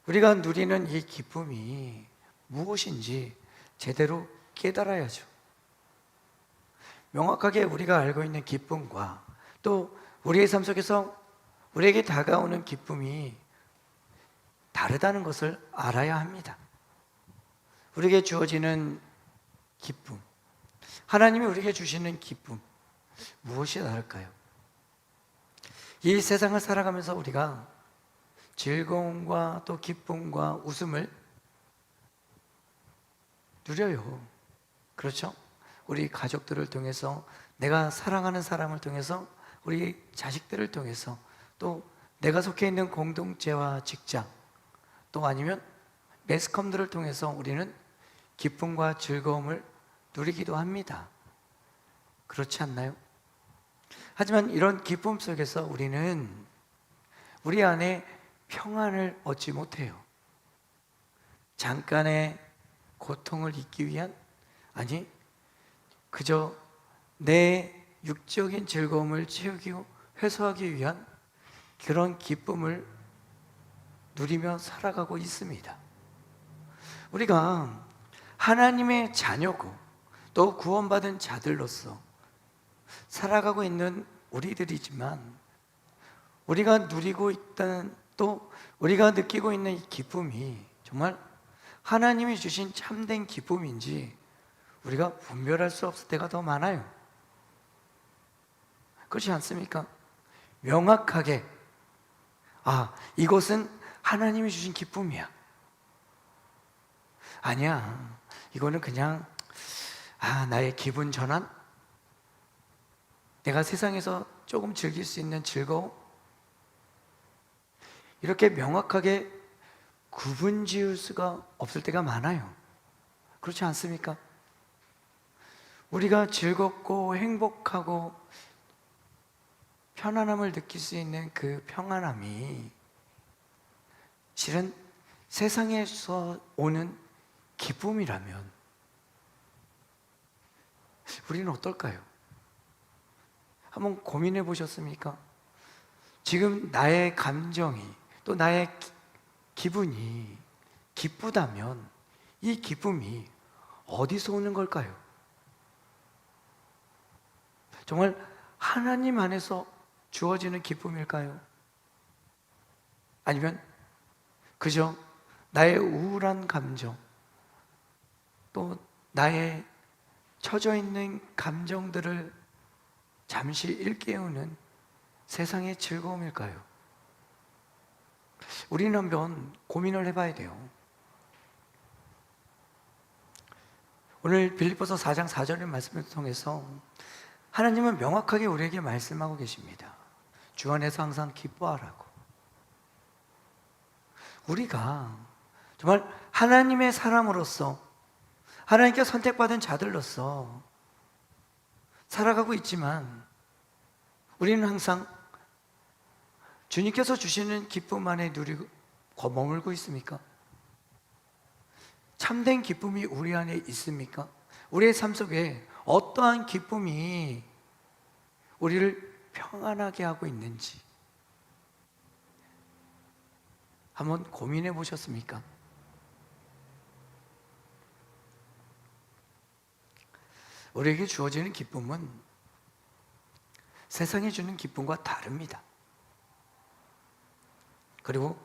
우리가 누리는 이 기쁨이 무엇인지 제대로 깨달아야죠. 명확하게 우리가 알고 있는 기쁨과 또 우리의 삶 속에서 우리에게 다가오는 기쁨이 다르다는 것을 알아야 합니다. 우리에게 주어지는 기쁨, 하나님이 우리에게 주시는 기쁨, 무엇이 다를까요? 이 세상을 살아가면서 우리가 즐거움과 또 기쁨과 웃음을 누려요. 그렇죠? 우리 가족들을 통해서, 내가 사랑하는 사람을 통해서, 우리 자식들을 통해서, 또 내가 속해 있는 공동체와 직장, 또 아니면 매스컴들을 통해서 우리는 기쁨과 즐거움을 누리기도 합니다. 그렇지 않나요? 하지만 이런 기쁨 속에서 우리는 우리 안에 평안을 얻지 못해요. 잠깐의 고통을 잊기 위한, 아니 그저 내 육적인 즐거움을 채우기, 회수하기 위한 그런 기쁨을 누리며 살아가고 있습니다. 우리가 하나님의 자녀고 또 구원받은 자들로서 살아가고 있는 우리들이지만, 우리가 누리고 있다는, 또 우리가 느끼고 있는 이 기쁨이 정말 하나님이 주신 참된 기쁨인지 우리가 분별할 수 없을 때가 더 많아요. 그렇지 않습니까? 명확하게 이것은 하나님이 주신 기쁨이야, 아니야 이거는 그냥 나의 기분 전환, 내가 세상에서 조금 즐길 수 있는 즐거움, 이렇게 명확하게 구분 지을 수가 없을 때가 많아요. 그렇지 않습니까? 우리가 즐겁고 행복하고 편안함을 느낄 수 있는 그 평안함이 실은 세상에서 오는 기쁨이라면 우리는 어떨까요? 한번 고민해 보셨습니까? 지금 나의 감정이, 또 나의 기분이 기쁘다면 이 기쁨이 어디서 오는 걸까요? 정말 하나님 안에서 주어지는 기쁨일까요? 아니면 그저 나의 우울한 감정, 또 나의 처져 있는 감정들을 잠시 일깨우는 세상의 즐거움일까요? 우리는 한번 고민을 해봐야 돼요. 오늘 빌립보서 4장 4절의 말씀을 통해서 하나님은 명확하게 우리에게 말씀하고 계십니다. 주 안에서 항상 기뻐하라고. 우리가 정말 하나님의 사람으로서, 하나님께 선택받은 자들로서 살아가고 있지만 우리는 항상 주님께서 주시는 기쁨 안에 누리고 머물고 있습니까? 참된 기쁨이 우리 안에 있습니까? 우리의 삶 속에 어떠한 기쁨이 우리를 평안하게 하고 있는지 한번 고민해 보셨습니까? 우리에게 주어지는 기쁨은 세상이 주는 기쁨과 다릅니다. 그리고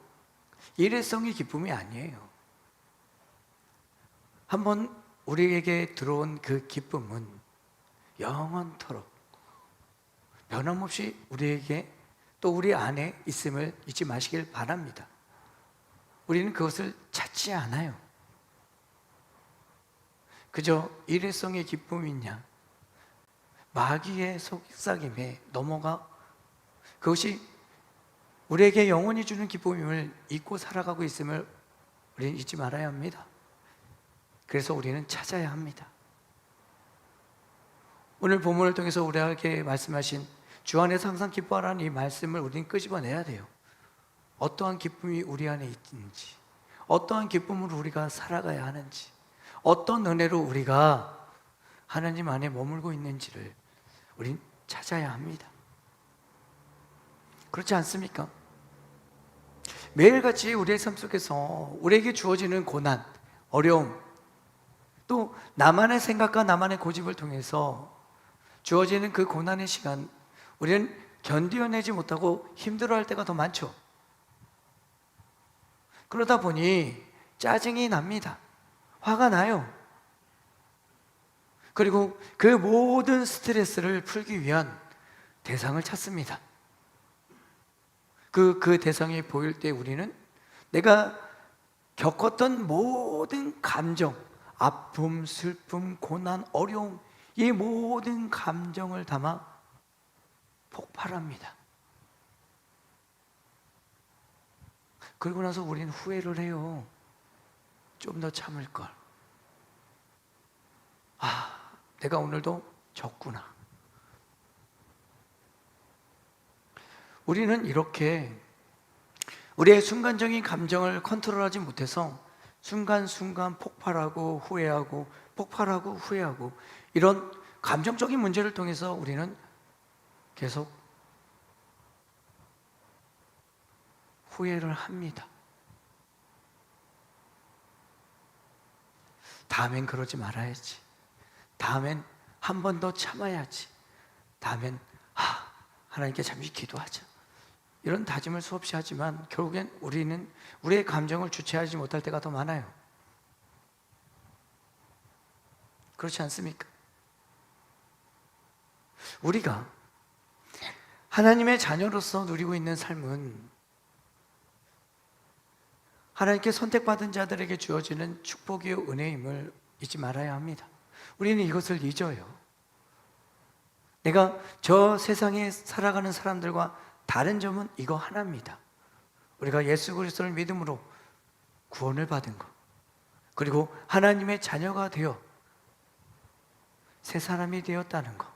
일회성의 기쁨이 아니에요. 한번 우리에게 들어온 그 기쁨은 영원토록 변함없이 우리에게, 또 우리 안에 있음을 잊지 마시길 바랍니다. 우리는 그것을 찾지 않아요. 그저 일회성의 기쁨이냐, 마귀의 속삭임에 넘어가 그것이 우리에게 영원히 주는 기쁨임을 잊고 살아가고 있음을 우리는 잊지 말아야 합니다. 그래서 우리는 찾아야 합니다. 오늘 본문을 통해서 우리에게 말씀하신 주 안에서 항상 기뻐하라는 이 말씀을 우리는 끄집어내야 돼요. 어떠한 기쁨이 우리 안에 있는지, 어떠한 기쁨으로 우리가 살아가야 하는지, 어떤 은혜로 우리가 하나님 안에 머물고 있는지를 우린 찾아야 합니다. 그렇지 않습니까? 매일같이 우리의 삶 속에서 우리에게 주어지는 고난, 어려움, 또 나만의 생각과 나만의 고집을 통해서 주어지는 그 고난의 시간, 우리는 견뎌내지 못하고 힘들어할 때가 더 많죠. 그러다 보니 짜증이 납니다. 화가 나요. 그리고 그 모든 스트레스를 풀기 위한 대상을 찾습니다. 그 대상이 보일 때 우리는 내가 겪었던 모든 감정, 아픔, 슬픔, 고난, 어려움, 이 모든 감정을 담아 폭발합니다. 그러고 나서 우리는 후회를 해요. 좀 더 참을 걸. 내가 오늘도 졌구나. 우리는 이렇게 우리의 순간적인 감정을 컨트롤하지 못해서 순간순간 폭발하고 후회하고 폭발하고 후회하고 이런 감정적인 문제를 통해서 우리는 계속 후회를 합니다. 다음엔 그러지 말아야지. 다음엔 한 번 더 참아야지. 다음엔 하나님께 잠시 기도하자. 이런 다짐을 수없이 하지만 결국엔 우리는 우리의 감정을 주체하지 못할 때가 더 많아요. 그렇지 않습니까? 우리가 하나님의 자녀로서 누리고 있는 삶은 하나님께 선택받은 자들에게 주어지는 축복이요 은혜임을 잊지 말아야 합니다. 우리는 이것을 잊어요. 내가 저 세상에 살아가는 사람들과 다른 점은 이거 하나입니다. 우리가 예수 그리스도를 믿음으로 구원을 받은 것, 그리고 하나님의 자녀가 되어 새 사람이 되었다는 것.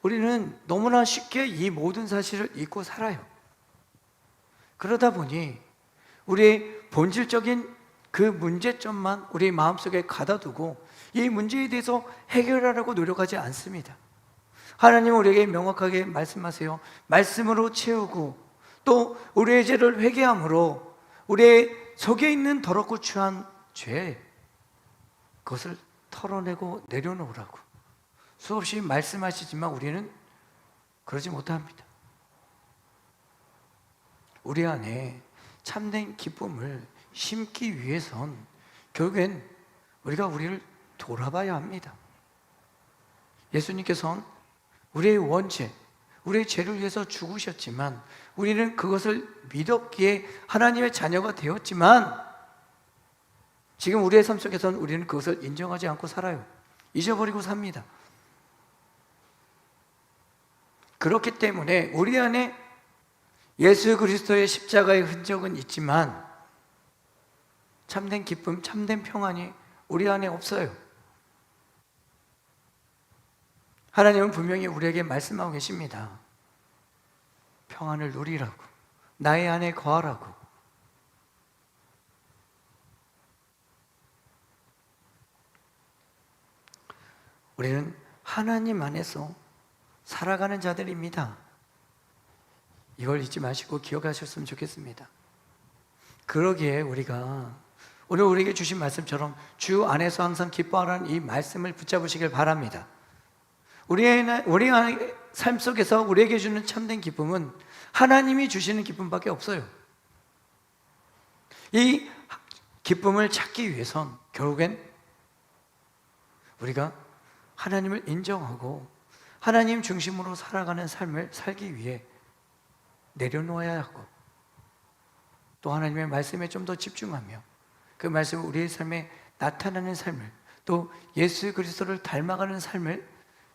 우리는 너무나 쉽게 이 모든 사실을 잊고 살아요. 그러다 보니 우리의 본질적인 그 문제점만 우리 마음속에 가둬두고 이 문제에 대해서 해결하려고 노력하지 않습니다. 하나님은 우리에게 명확하게 말씀하세요. 말씀으로 채우고 또 우리의 죄를 회개함으로 우리의 속에 있는 더럽고 추한 죄, 그것을 털어내고 내려놓으라고 수없이 말씀하시지만 우리는 그러지 못합니다. 우리 안에 참된 기쁨을 심기 위해선 결국엔 우리가 우리를 돌아봐야 합니다. 예수님께서는 우리의 원죄, 우리의 죄를 위해서 죽으셨지만 우리는 그것을 믿었기에 하나님의 자녀가 되었지만 지금 우리의 삶 속에서는 우리는 그것을 인정하지 않고 살아요. 잊어버리고 삽니다. 그렇기 때문에 우리 안에 예수 그리스도의 십자가의 흔적은 있지만 참된 기쁨, 참된 평안이 우리 안에 없어요. 하나님은 분명히 우리에게 말씀하고 계십니다. 평안을 누리라고, 나의 안에 거하라고. 우리는 하나님 안에서 살아가는 자들입니다. 이걸 잊지 마시고 기억하셨으면 좋겠습니다. 그러기에 우리가 오늘 우리에게 주신 말씀처럼 주 안에서 항상 기뻐하라는 이 말씀을 붙잡으시길 바랍니다. 우리의 삶 속에서 우리에게 주는 참된 기쁨은 하나님이 주시는 기쁨밖에 없어요. 이 기쁨을 찾기 위해선 결국엔 우리가 하나님을 인정하고 하나님 중심으로 살아가는 삶을 살기 위해 내려놓아야 하고 또 하나님의 말씀에 좀 더 집중하며 그 말씀을 우리의 삶에 나타나는 삶을 또 예수 그리스도를 닮아가는 삶을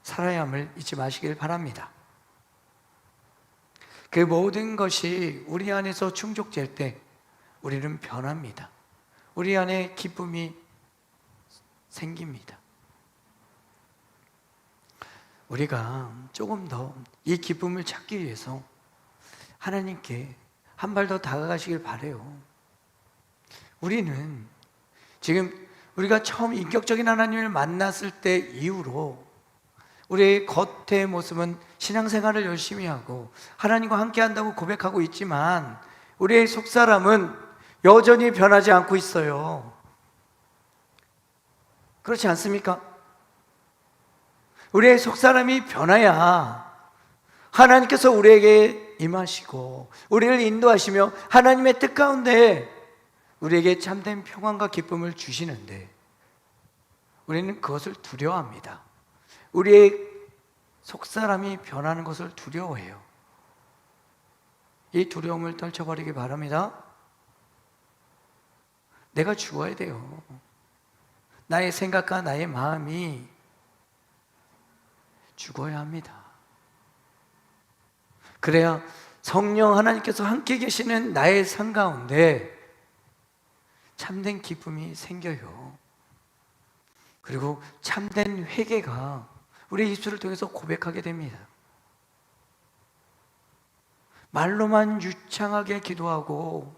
살아야 함을 잊지 마시길 바랍니다. 그 모든 것이 우리 안에서 충족될 때 우리는 변합니다. 우리 안에 기쁨이 생깁니다. 우리가 조금 더 이 기쁨을 찾기 위해서 하나님께 한 발 더 다가가시길 바라요. 우리는 지금 우리가 처음 인격적인 하나님을 만났을 때 이후로 우리의 겉의 모습은 신앙생활을 열심히 하고 하나님과 함께 한다고 고백하고 있지만 우리의 속사람은 여전히 변하지 않고 있어요. 그렇지 않습니까? 우리의 속사람이 변해야 하나님께서 우리에게 임하시고 우리를 인도하시며 하나님의 뜻 가운데 우리에게 참된 평안과 기쁨을 주시는데 우리는 그것을 두려워합니다. 우리의 속사람이 변하는 것을 두려워해요. 이 두려움을 떨쳐버리기 바랍니다. 내가 죽어야 돼요. 나의 생각과 나의 마음이 죽어야 합니다. 그래야 성령 하나님께서 함께 계시는 나의 삶 가운데 참된 기쁨이 생겨요. 그리고 참된 회개가 우리 입술을 통해서 고백하게 됩니다. 말로만 유창하게 기도하고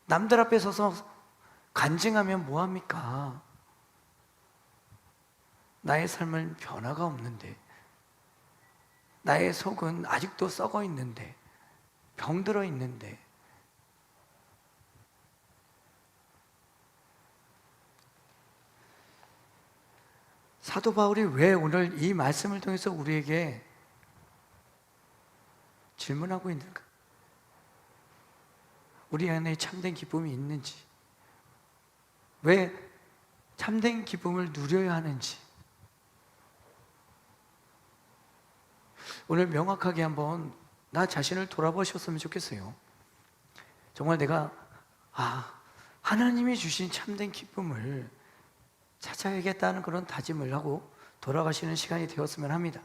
남들 앞에 서서 간증하면 뭐합니까? 나의 삶은 변화가 없는데, 나의 속은 아직도 썩어 있는데, 병들어 있는데, 사도 바울이 왜 오늘 이 말씀을 통해서 우리에게 질문하고 있는가? 우리 안에 참된 기쁨이 있는지, 왜 참된 기쁨을 누려야 하는지, 오늘 명확하게 한번 나 자신을 돌아보셨으면 좋겠어요. 정말 내가 하나님이 주신 참된 기쁨을 찾아야겠다는 그런 다짐을 하고 돌아가시는 시간이 되었으면 합니다.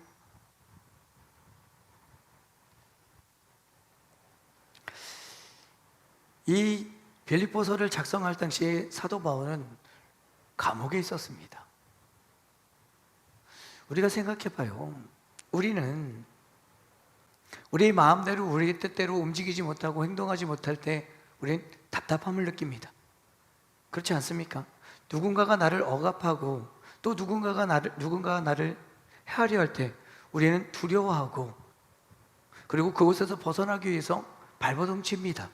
이 빌립보서를 작성할 당시에 사도 바울은 감옥에 있었습니다. 우리가 생각해봐요. 우리는 우리 마음대로 우리 뜻대로 움직이지 못하고 행동하지 못할 때 우리는 답답함을 느낍니다. 그렇지 않습니까? 누군가가 나를 억압하고 또 누군가가 나를 헤아려 할 때 우리는 두려워하고 그리고 그곳에서 벗어나기 위해서 발버둥 칩니다.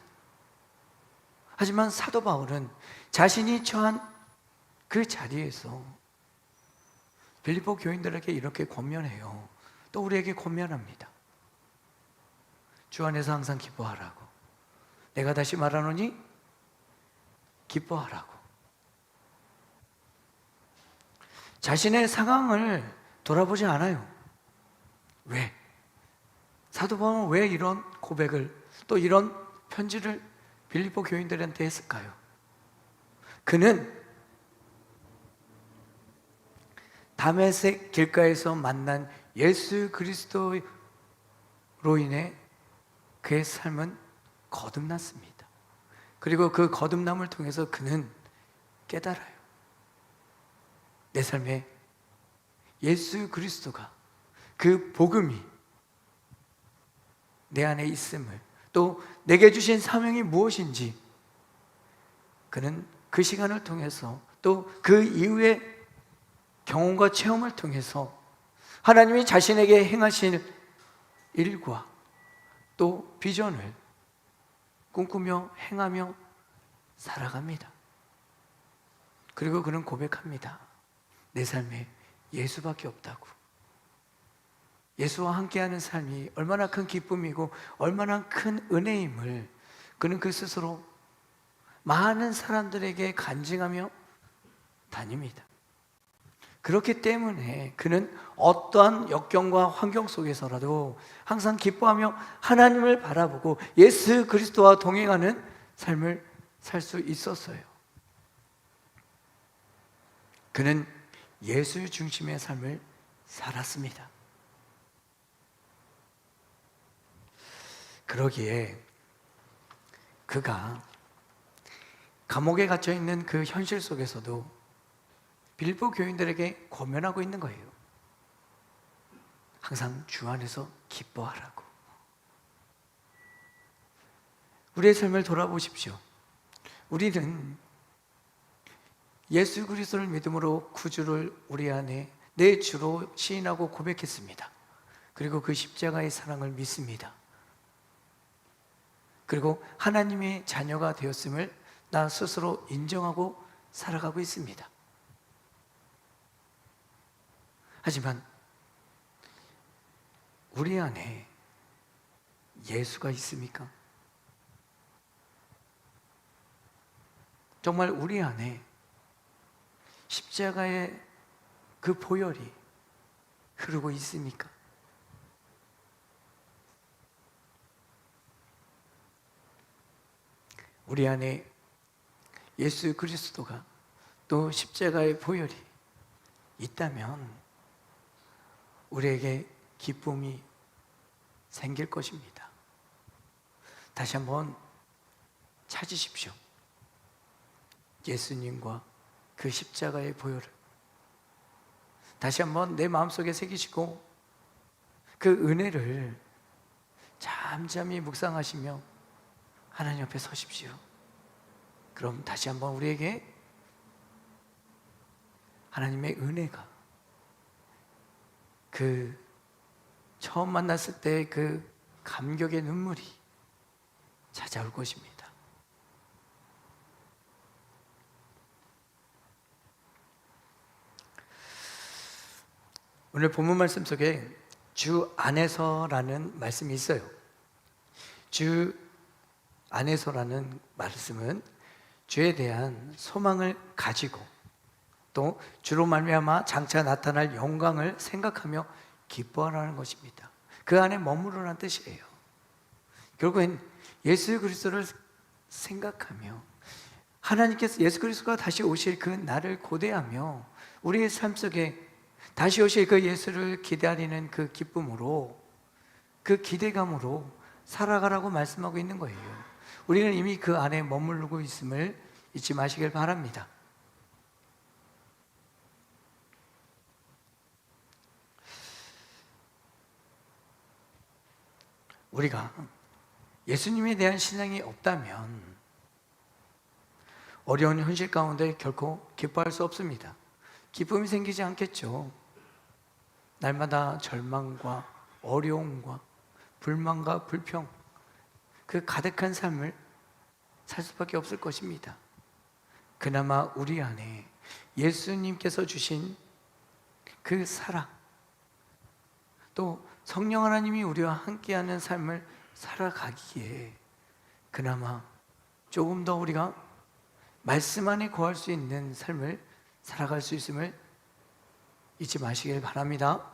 하지만 사도 바울은 자신이 처한 그 자리에서 빌립보 교인들에게 이렇게 권면해요. 또 우리에게 권면합니다. 주 안에서 항상 기뻐하라고. 내가 다시 말하노니 기뻐하라고. 자신의 상황을 돌아보지 않아요. 왜? 사도 바울은 왜 이런 고백을 또 이런 편지를 빌립보 교인들한테 했을까요? 그는 다메섹 길가에서 만난 예수 그리스도로 인해 그의 삶은 거듭났습니다. 그리고 그 거듭남을 통해서 그는 깨달아요. 내 삶에 예수 그리스도가 그 복음이 내 안에 있음을 또 내게 주신 사명이 무엇인지 그는 그 시간을 통해서 또 그 이후의 경험과 체험을 통해서 하나님이 자신에게 행하실 일과 또 비전을 꿈꾸며 행하며 살아갑니다. 그리고 그는 고백합니다. 내 삶에 예수밖에 없다고. 예수와 함께하는 삶이 얼마나 큰 기쁨이고 얼마나 큰 은혜임을 그는 그 스스로 많은 사람들에게 간증하며 다닙니다. 그렇기 때문에 그는 어떠한 역경과 환경 속에서라도 항상 기뻐하며 하나님을 바라보고 예수 그리스도와 동행하는 삶을 살 수 있었어요. 그는 예수 중심의 삶을 살았습니다. 그러기에 그가 감옥에 갇혀 있는 그 현실 속에서도 빌립보 교인들에게 권면하고 있는 거예요. 항상 주 안에서 기뻐하라고. 우리의 삶을 돌아보십시오. 우리는 예수 그리스도를 믿음으로 구주를 우리 안에 내 주로 시인하고 고백했습니다. 그리고 그 십자가의 사랑을 믿습니다. 그리고 하나님의 자녀가 되었음을 나 스스로 인정하고 살아가고 있습니다. 하지만 우리 안에 예수가 있습니까? 정말 우리 안에 십자가의 그 보혈이 흐르고 있습니까? 우리 안에 예수 그리스도가 또 십자가의 보혈이 있다면 우리에게 기쁨이 생길 것입니다. 다시 한번 찾으십시오. 예수님과 그 십자가의 보혈을 다시 한번 내 마음속에 새기시고 그 은혜를 잠잠히 묵상하시며 하나님 앞에 서십시오. 그럼 다시 한번 우리에게 하나님의 은혜가 그 처음 만났을 때 그 감격의 눈물이 찾아올 것입니다. 오늘 본문 말씀 속에 주 안에서라는 말씀이 있어요. 주 안에서라는 말씀은 주에 대한 소망을 가지고 또 주로 말미암아 장차 나타날 영광을 생각하며 기뻐하라는 것입니다. 그 안에 머무르라는 뜻이에요. 결국엔 예수 그리스도를 생각하며 하나님께서 예수 그리스도가 다시 오실 그 날을 고대하며 우리의 삶 속에 다시 오실 그 예수를 기다리는 그 기쁨으로 그 기대감으로 살아가라고 말씀하고 있는 거예요. 우리는 이미 그 안에 머무르고 있음을 잊지 마시길 바랍니다. 우리가 예수님에 대한 신앙이 없다면 어려운 현실 가운데 결코 기뻐할 수 없습니다. 기쁨이 생기지 않겠죠. 날마다 절망과 어려움과 불만과 불평, 그 가득한 삶을 살 수밖에 없을 것입니다. 그나마 우리 안에 예수님께서 주신 그 사랑, 또 성령 하나님이 우리와 함께하는 삶을 살아가기에 그나마 조금 더 우리가 말씀 안에 거할 수 있는 삶을 살아갈 수 있음을 잊지 마시길 바랍니다.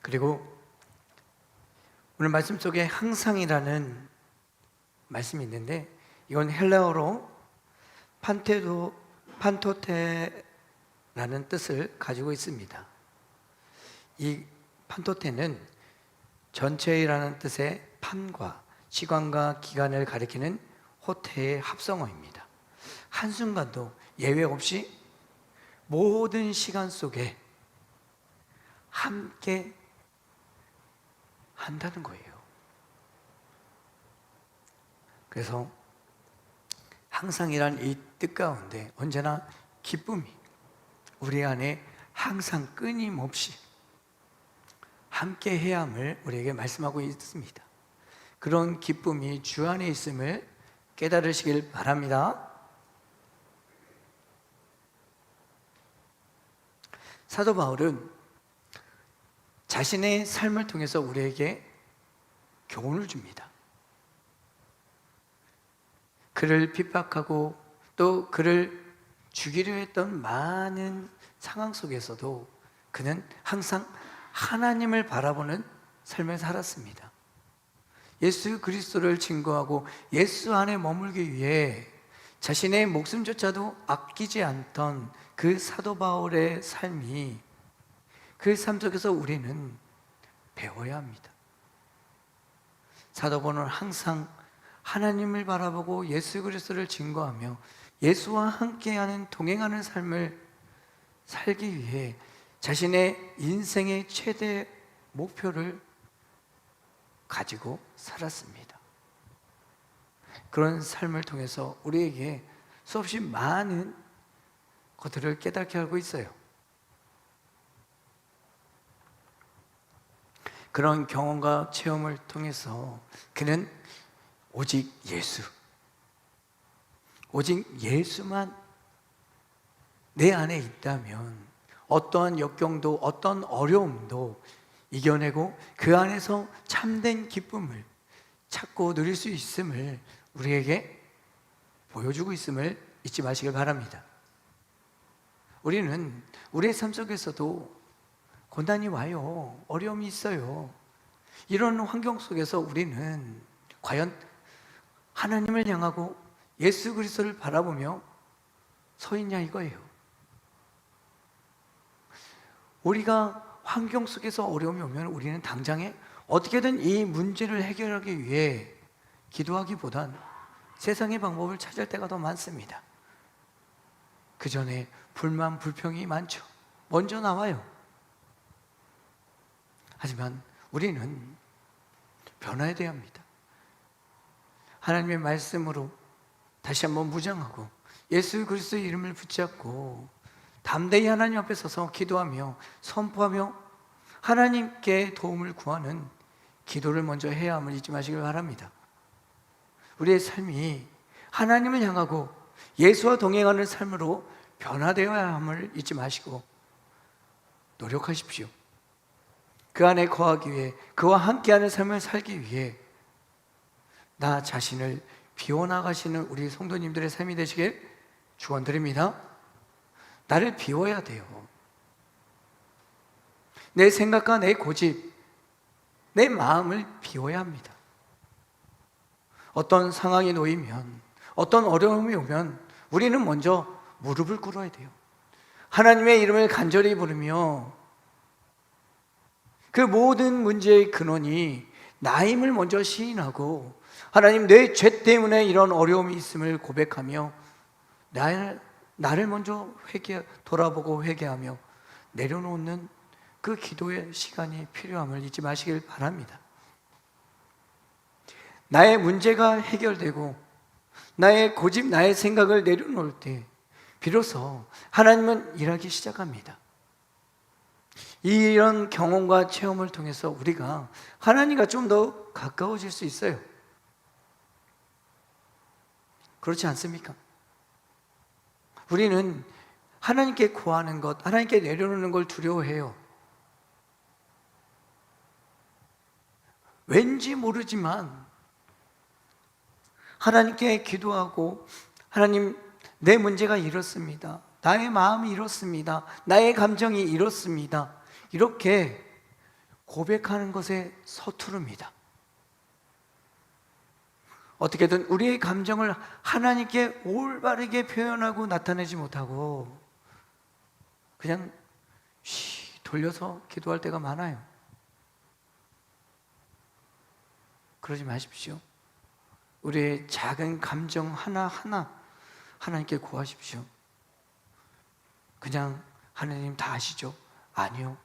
그리고 오늘 말씀 속에 항상이라는 말씀이 있는데 이건 헬라어로 판토테라는 뜻을 가지고 있습니다. 이 판토테는 전체라는 뜻의 판과 시간과 기간을 가리키는 호테의 합성어입니다. 한순간도 예외 없이 모든 시간 속에 함께 한다는 거예요. 그래서 항상이란 이 뜻 가운데 언제나 기쁨이 우리 안에 항상 끊임없이 함께 해야 함을 우리에게 말씀하고 있습니다. 그런 기쁨이 주 안에 있음을 깨달으시길 바랍니다. 사도 바울은 자신의 삶을 통해서 우리에게 교훈을 줍니다. 그를 핍박하고 또 그를 죽이려 했던 많은 상황 속에서도 그는 항상 하나님을 바라보는 삶을 살았습니다. 예수 그리스도를 증거하고 예수 안에 머물기 위해 자신의 목숨조차도 아끼지 않던 그 사도 바울의 삶이 그 삶 속에서 우리는 배워야 합니다. 사도 바울은 항상 하나님을 바라보고 예수 그리스도를 증거하며 예수와 함께하는 동행하는 삶을 살기 위해 자신의 인생의 최대 목표를 가지고 살았습니다. 그런 삶을 통해서 우리에게 수없이 많은 것들을 깨닫게 하고 있어요. 그런 경험과 체험을 통해서 그는 오직 예수만 내 안에 있다면 어떠한 역경도 어떤 어려움도 이겨내고 그 안에서 참된 기쁨을 찾고 누릴 수 있음을 우리에게 보여주고 있음을 잊지 마시길 바랍니다. 우리는 우리의 삶 속에서도 고난이 와요. 어려움이 있어요. 이런 환경 속에서 우리는 과연 하나님을 향하고 예수 그리스도를 바라보며 서 있냐 이거예요. 우리가 환경 속에서 어려움이 오면 우리는 당장에 어떻게든 이 문제를 해결하기 위해 기도하기보단 세상의 방법을 찾을 때가 더 많습니다. 그 전에 불만, 불평이 많죠. 먼저 나와요. 하지만 우리는 변화해야 합니다. 하나님의 말씀으로 다시 한번 무장하고 예수 그리스도의 이름을 붙잡고 담대히 하나님 앞에 서서 기도하며 선포하며 하나님께 도움을 구하는 기도를 먼저 해야 함을 잊지 마시길 바랍니다. 우리의 삶이 하나님을 향하고 예수와 동행하는 삶으로 변화되어야 함을 잊지 마시고 노력하십시오. 그 안에 거하기 위해, 그와 함께하는 삶을 살기 위해 나 자신을 비워나가시는 우리 성도님들의 삶이 되시길 축원드립니다. 나를 비워야 돼요. 내 생각과 내 고집, 내 마음을 비워야 합니다. 어떤 상황이 놓이면, 어떤 어려움이 오면 우리는 먼저 무릎을 꿇어야 돼요. 하나님의 이름을 간절히 부르며 그 모든 문제의 근원이 나임을 먼저 시인하고 하나님, 내 죄 때문에 이런 어려움이 있음을 고백하며 나를 먼저 돌아보고 회개하며 내려놓는 그 기도의 시간이 필요함을 잊지 마시길 바랍니다. 나의 문제가 해결되고 나의 고집, 나의 생각을 내려놓을 때 비로소 하나님은 일하기 시작합니다. 이런 경험과 체험을 통해서 우리가 하나님과 좀 더 가까워질 수 있어요. 그렇지 않습니까? 우리는 하나님께 구하는 것, 하나님께 내려놓는 걸 두려워해요. 왠지 모르지만 하나님께 기도하고 하나님, 내 문제가 이렇습니다. 나의 마음이 이렇습니다. 나의 감정이 이렇습니다. 이렇게 고백하는 것에 서투릅니다. 어떻게든 우리의 감정을 하나님께 올바르게 표현하고 나타내지 못하고 그냥 돌려서 기도할 때가 많아요. 그러지 마십시오. 우리의 작은 감정 하나하나 하나님께 구하십시오. 그냥 하나님 다 아시죠? 아니요.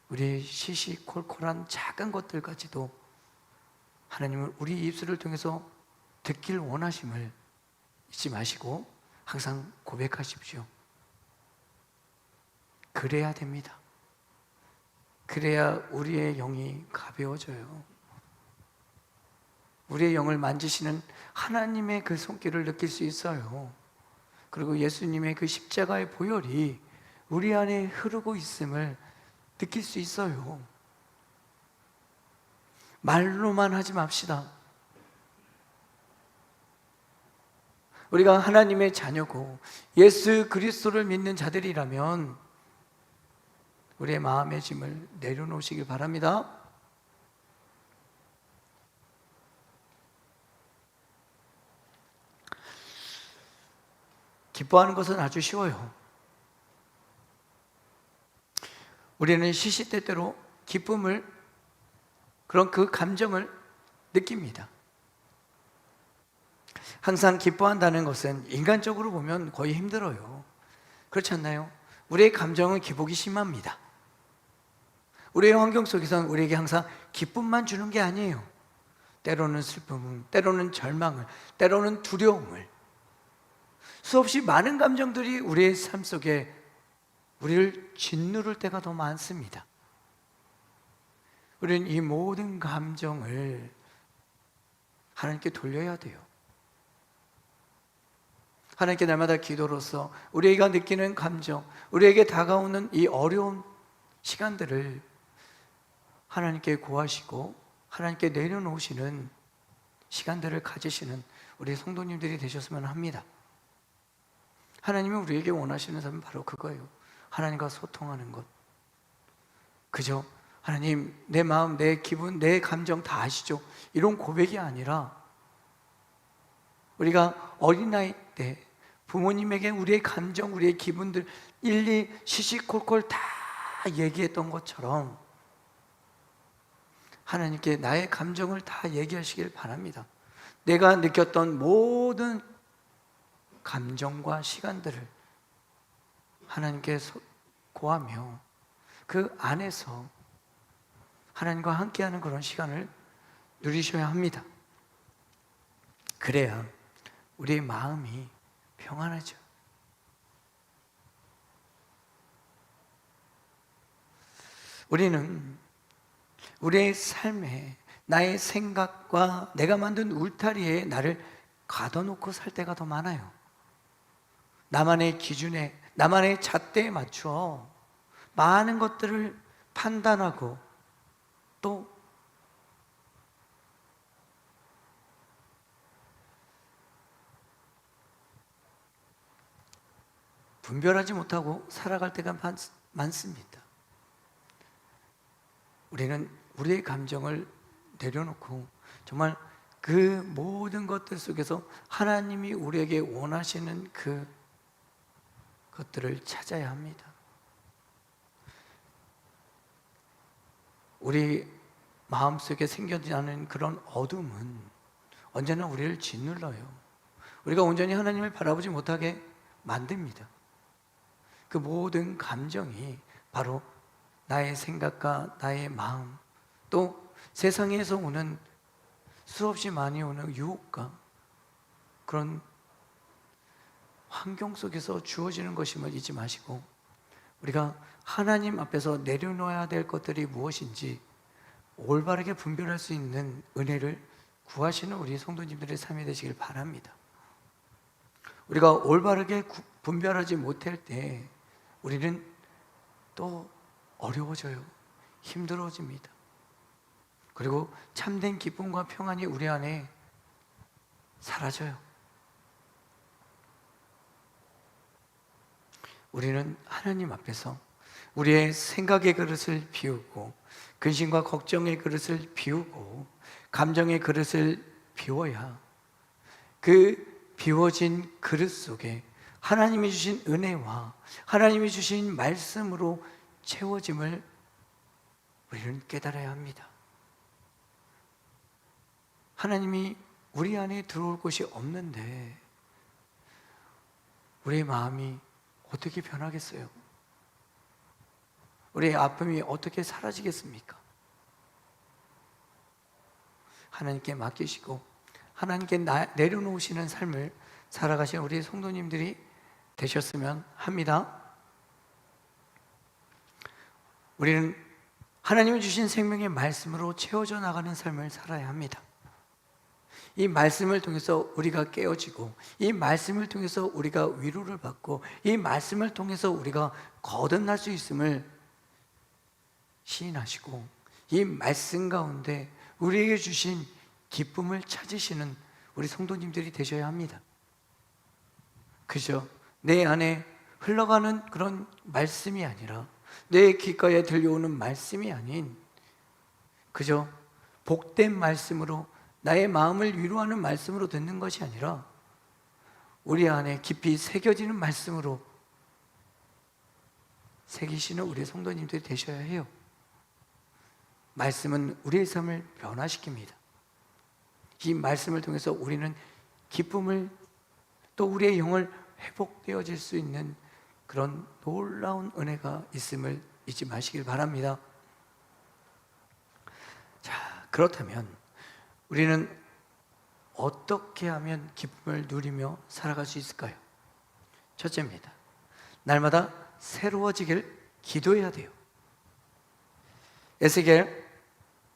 우리의 시시콜콜한 작은 것들까지도 하나님은 우리 입술을 통해서 듣길 원하심을 잊지 마시고 항상 고백하십시오. 그래야 됩니다. 그래야 우리의 영이 가벼워져요. 우리의 영을 만지시는 하나님의 그 손길을 느낄 수 있어요. 그리고 예수님의 그 십자가의 보혈이 우리 안에 흐르고 있음을 느낄 수 있어요. 말로만 하지 맙시다. 우리가 하나님의 자녀고 예수 그리스도를 믿는 자들이라면 우리의 마음의 짐을 내려놓으시길 바랍니다. 기뻐하는 것은 아주 쉬워요. 우리는 시시때때로 기쁨을, 그런 그 감정을 느낍니다. 항상 기뻐한다는 것은 인간적으로 보면 거의 힘들어요. 그렇지 않나요? 우리의 감정은 기복이 심합니다. 우리의 환경 속에서는 우리에게 항상 기쁨만 주는 게 아니에요. 때로는 슬픔을, 때로는 절망을, 때로는 두려움을, 수없이 많은 감정들이 우리의 삶 속에 우리를 짓누를 때가 더 많습니다. 우리는 이 모든 감정을 하나님께 돌려야 돼요. 하나님께 날마다 기도로서 우리가 느끼는 감정, 우리에게 다가오는 이 어려운 시간들을 하나님께 고하시고 하나님께 내려놓으시는 시간들을 가지시는 우리 성도님들이 되셨으면 합니다. 하나님이 우리에게 원하시는 삶은 바로 그거예요. 하나님과 소통하는 것. 그죠? 하나님, 내 마음, 내 기분, 내 감정 다 아시죠? 이런 고백이 아니라 우리가 어린아이 때 부모님에게 우리의 감정, 우리의 기분들 일일이 시시콜콜 다 얘기했던 것처럼 하나님께 나의 감정을 다 얘기하시길 바랍니다. 내가 느꼈던 모든 감정과 시간들을 하나님께 고하며 그 안에서 하나님과 함께하는 그런 시간을 누리셔야 합니다. 그래야 우리의 마음이 평안하죠. 우리는 우리의 삶에 나의 생각과 내가 만든 울타리에 나를 가둬놓고 살 때가 더 많아요. 나만의 기준에, 나만의 잣대에 맞춰 많은 것들을 판단하고 또 분별하지 못하고 살아갈 때가 많습니다. 우리는 우리의 감정을 내려놓고 정말 그 모든 것들 속에서 하나님이 우리에게 원하시는 그 것들을 찾아야 합니다. 우리 마음속에 생겨나는 그런 어둠은 언제나 우리를 짓눌러요. 우리가 온전히 하나님을 바라보지 못하게 만듭니다. 그 모든 감정이 바로 나의 생각과 나의 마음, 또 세상에서 오는 수없이 많이 오는 유혹과 그런 환경 속에서 주어지는 것임을 잊지 마시고 우리가 하나님 앞에서 내려놓아야 될 것들이 무엇인지 올바르게 분별할 수 있는 은혜를 구하시는 우리 성도님들의 삶이 되시길 바랍니다. 우리가 올바르게 분별하지 못할 때 우리는 또 어려워져요. 힘들어집니다. 그리고 참된 기쁨과 평안이 우리 안에 사라져요. 우리는 하나님 앞에서 우리의 생각의 그릇을 비우고 근심과 걱정의 그릇을 비우고 감정의 그릇을 비워야 그 비워진 그릇 속에 하나님이 주신 은혜와 하나님이 주신 말씀으로 채워짐을 우리는 깨달아야 합니다. 하나님이 우리 안에 들어올 곳이 없는데 우리의 마음이 어떻게 변하겠어요? 우리의 아픔이 어떻게 사라지겠습니까? 하나님께 맡기시고 하나님께 내려놓으시는 삶을 살아가시는 우리 성도님들이 되셨으면 합니다. 우리는 하나님이 주신 생명의 말씀으로 채워져 나가는 삶을 살아야 합니다. 이 말씀을 통해서 우리가 깨어지고 이 말씀을 통해서 우리가 위로를 받고 이 말씀을 통해서 우리가 거듭날 수 있음을 시인하시고 이 말씀 가운데 우리에게 주신 기쁨을 찾으시는 우리 성도님들이 되셔야 합니다. 그죠? 내 안에 흘러가는 그런 말씀이 아니라 내 귓가에 들려오는 말씀이 아닌 그저 복된 말씀으로 나의 마음을 위로하는 말씀으로 듣는 것이 아니라 우리 안에 깊이 새겨지는 말씀으로 새기시는 우리 성도님들이 되셔야 해요. 말씀은 우리의 삶을 변화시킵니다. 이 말씀을 통해서 우리는 기쁨을 또 우리의 영을 회복되어질 수 있는 그런 놀라운 은혜가 있음을 잊지 마시길 바랍니다. 자, 그렇다면 우리는 어떻게 하면 기쁨을 누리며 살아갈 수 있을까요? 첫째입니다. 날마다 새로워지길 기도해야 돼요. 에스겔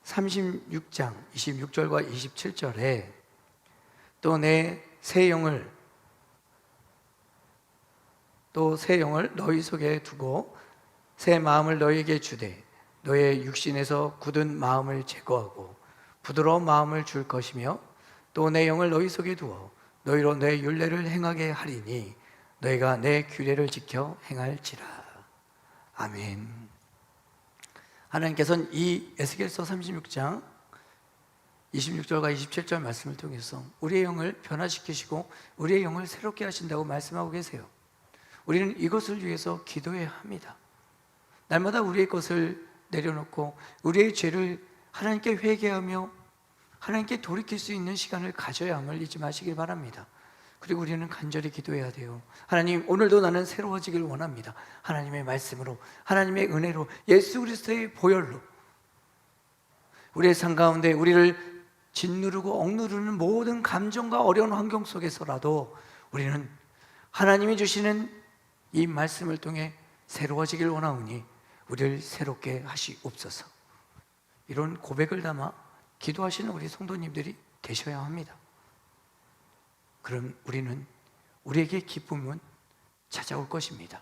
36장 26절과 27절에 또 내 새 영을 너희 속에 두고 새 마음을 너희에게 주되 너의 육신에서 굳은 마음을 제거하고 부드러운 마음을 줄 것이며 또 내 영을 너희 속에 두어 너희로 내 율례를 행하게 하리니 너희가 내 규례를 지켜 행할지라. 아멘. 하나님께서는 이 에스겔서 36장 26절과 27절 말씀을 통해서 우리의 영을 변화시키시고 우리의 영을 새롭게 하신다고 말씀하고 계세요. 우리는 이것을 위해서 기도해야 합니다. 날마다 우리의 것을 내려놓고 우리의 죄를 하나님께 회개하며 하나님께 돌이킬 수 있는 시간을 가져야 함을 잊지 마시길 바랍니다. 그리고 우리는 간절히 기도해야 돼요. 하나님, 오늘도 나는 새로워지길 원합니다. 하나님의 말씀으로, 하나님의 은혜로, 예수 그리스도의 보혈로 우리의 삶 가운데 우리를 짓누르고 억누르는 모든 감정과 어려운 환경 속에서라도 우리는 하나님이 주시는 이 말씀을 통해 새로워지길 원하오니 우리를 새롭게 하시옵소서. 이런 고백을 담아 기도하시는 우리 성도님들이 되셔야 합니다. 그럼 우리에게 기쁨은 찾아올 것입니다.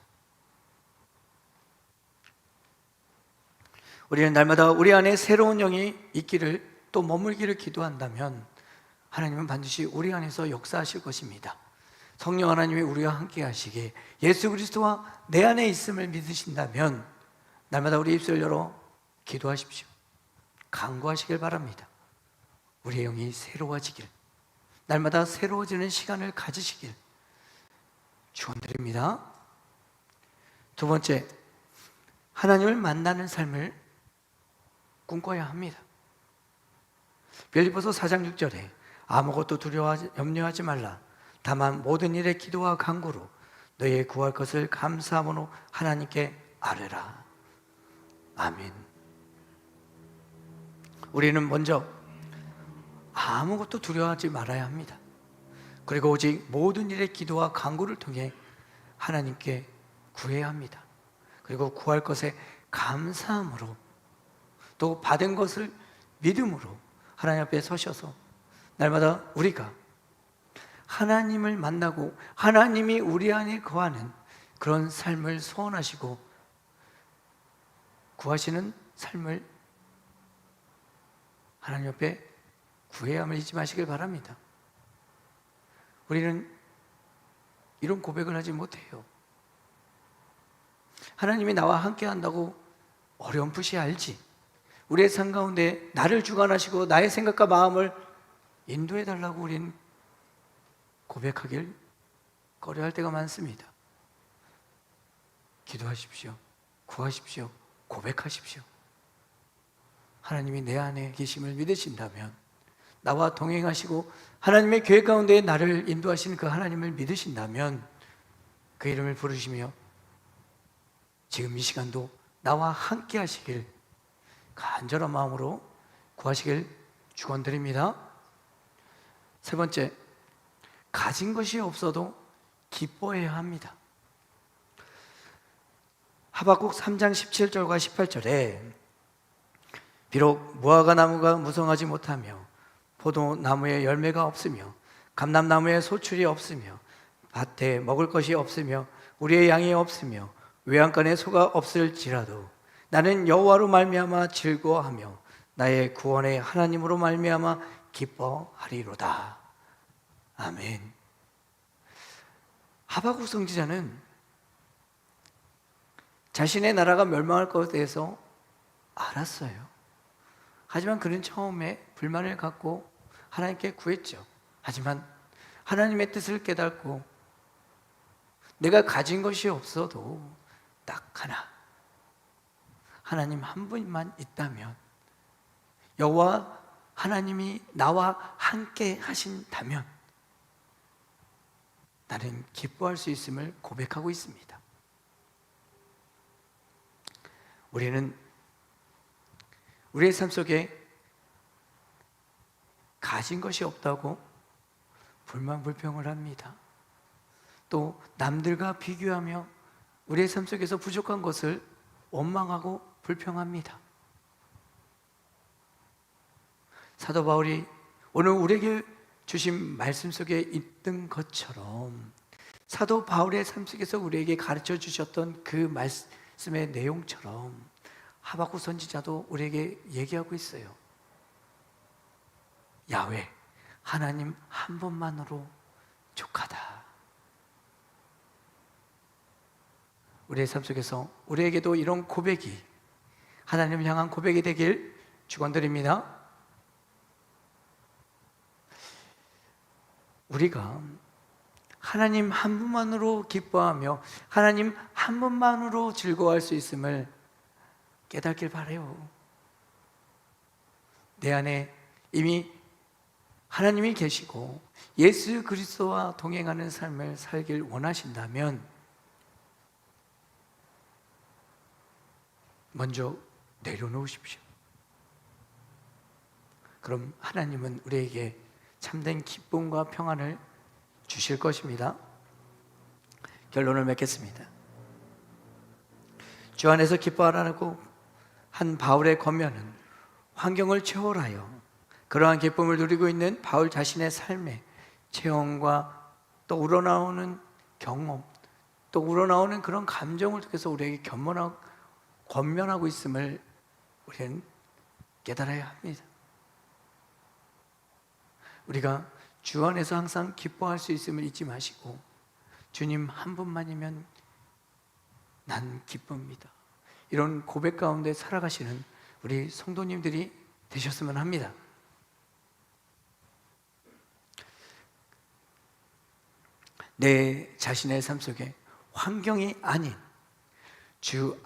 우리는 날마다 우리 안에 새로운 영이 있기를 또 머물기를 기도한다면 하나님은 반드시 우리 안에서 역사하실 것입니다. 성령 하나님이 우리와 함께 하시기에 예수 그리스도와 내 안에 있음을 믿으신다면 날마다 우리 입술을 열어 기도하십시오. 간구하시길 바랍니다. 우리의 영이 새로워지길, 날마다 새로워지는 시간을 가지시길 축원드립니다. 두 번째, 하나님을 만나는 삶을 꿈꿔야 합니다. 빌립보서 4장 6절에 아무것도 염려하지 말라. 다만 모든 일에 기도와 간구로 너희의 구할 것을 감사함으로 하나님께 아뢰라. 아멘. 우리는 먼저 아무것도 두려워하지 말아야 합니다. 그리고 오직 모든 일에 기도와 간구를 통해 하나님께 구해야 합니다. 그리고 구할 것에 감사함으로 또 받은 것을 믿음으로 하나님 앞에 서셔서 날마다 우리가 하나님을 만나고 하나님이 우리 안에 거하는 그런 삶을 소원하시고 구하시는 삶을 하나님 앞에 구해야 함을 잊지 마시길 바랍니다. 우리는 이런 고백을 하지 못해요. 하나님이 나와 함께 한다고 어렴풋이 알지, 우리의 삶 가운데 나를 주관하시고 나의 생각과 마음을 인도해 달라고 우리는 고백하길 꺼려할 때가 많습니다. 기도하십시오. 구하십시오. 고백하십시오. 하나님이 내 안에 계심을 믿으신다면, 나와 동행하시고 하나님의 계획 가운데 나를 인도하시는 그 하나님을 믿으신다면 그 이름을 부르시며 지금 이 시간도 나와 함께 하시길 간절한 마음으로 구하시길 축원드립니다. 세 번째, 가진 것이 없어도 기뻐해야 합니다. 하박국 3장 17절과 18절에 비록 무화과 나무가 무성하지 못하며 포도나무에 열매가 없으며 감람나무에 소출이 없으며 밭에 먹을 것이 없으며 우리의 양이 없으며 외양간에 소가 없을지라도 나는 여호와로 말미암아 즐거워하며 나의 구원의 하나님으로 말미암아 기뻐하리로다. 아멘. 하박국 선지자는 자신의 나라가 멸망할 것에 대해서 알았어요. 하지만 그는 처음에 불만을 갖고 하나님께 구했죠. 하지만 하나님의 뜻을 깨닫고 내가 가진 것이 없어도 딱 하나, 하나님 한 분만 있다면, 여호와 하나님이 나와 함께 하신다면 나는 기뻐할 수 있음을 고백하고 있습니다. 우리는 우리의 삶 속에 가진 것이 없다고 불만 불평을 합니다. 또 남들과 비교하며 우리의 삶 속에서 부족한 것을 원망하고 불평합니다. 사도 바울이 오늘 우리에게 주신 말씀 속에 있던 것처럼 사도 바울의 삶 속에서 우리에게 가르쳐 주셨던 그 말씀의 내용처럼 하박국 선지자도 우리에게 얘기하고 있어요. 야훼, 하나님 한 분만으로 족하다. 우리의 삶 속에서 우리에게도 이런 고백이, 하나님을 향한 고백이 되길 축원드립니다. 우리가 하나님 한 분만으로 기뻐하며 하나님 한 분만으로 즐거워할 수 있음을 깨닫길 바라요. 내 안에 이미 하나님이 계시고 예수 그리스도와 동행하는 삶을 살길 원하신다면 먼저 내려놓으십시오. 그럼 하나님은 우리에게 참된 기쁨과 평안을 주실 것입니다. 결론을 맺겠습니다. 주 안에서 기뻐하라고 한 바울의 권면은 환경을 초월하여 그러한 기쁨을 누리고 있는 바울 자신의 삶의 체험과 또 우러나오는 경험, 또 우러나오는 그런 감정을 통해서 우리에게 권면하고 있음을 우리는 깨달아야 합니다. 우리가 주 안에서 항상 기뻐할 수 있음을 잊지 마시고 주님 한 분만이면 난 기쁩니다. 이런 고백 가운데 살아가시는 우리 성도님들이 되셨으면 합니다. 내 자신의 삶 속에 환경이 아닌 주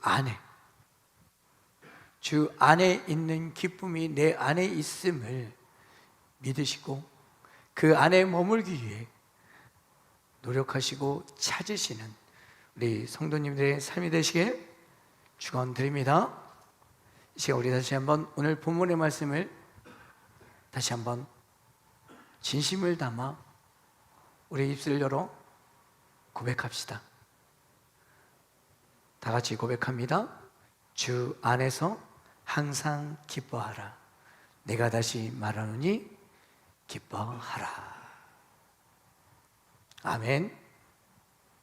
안에 있는 기쁨이 내 안에 있음을 믿으시고 그 안에 머물기 위해 노력하시고 찾으시는 우리 성도님들의 삶이 되시길 축원드립니다. 이 시간 우리 다시 한번 오늘 본문의 말씀을 다시 한번 진심을 담아 우리 입술을 열어 고백합시다. 다 같이 고백합니다. 주 안에서 항상 기뻐하라. 내가 다시 말하노니 기뻐하라. 아멘.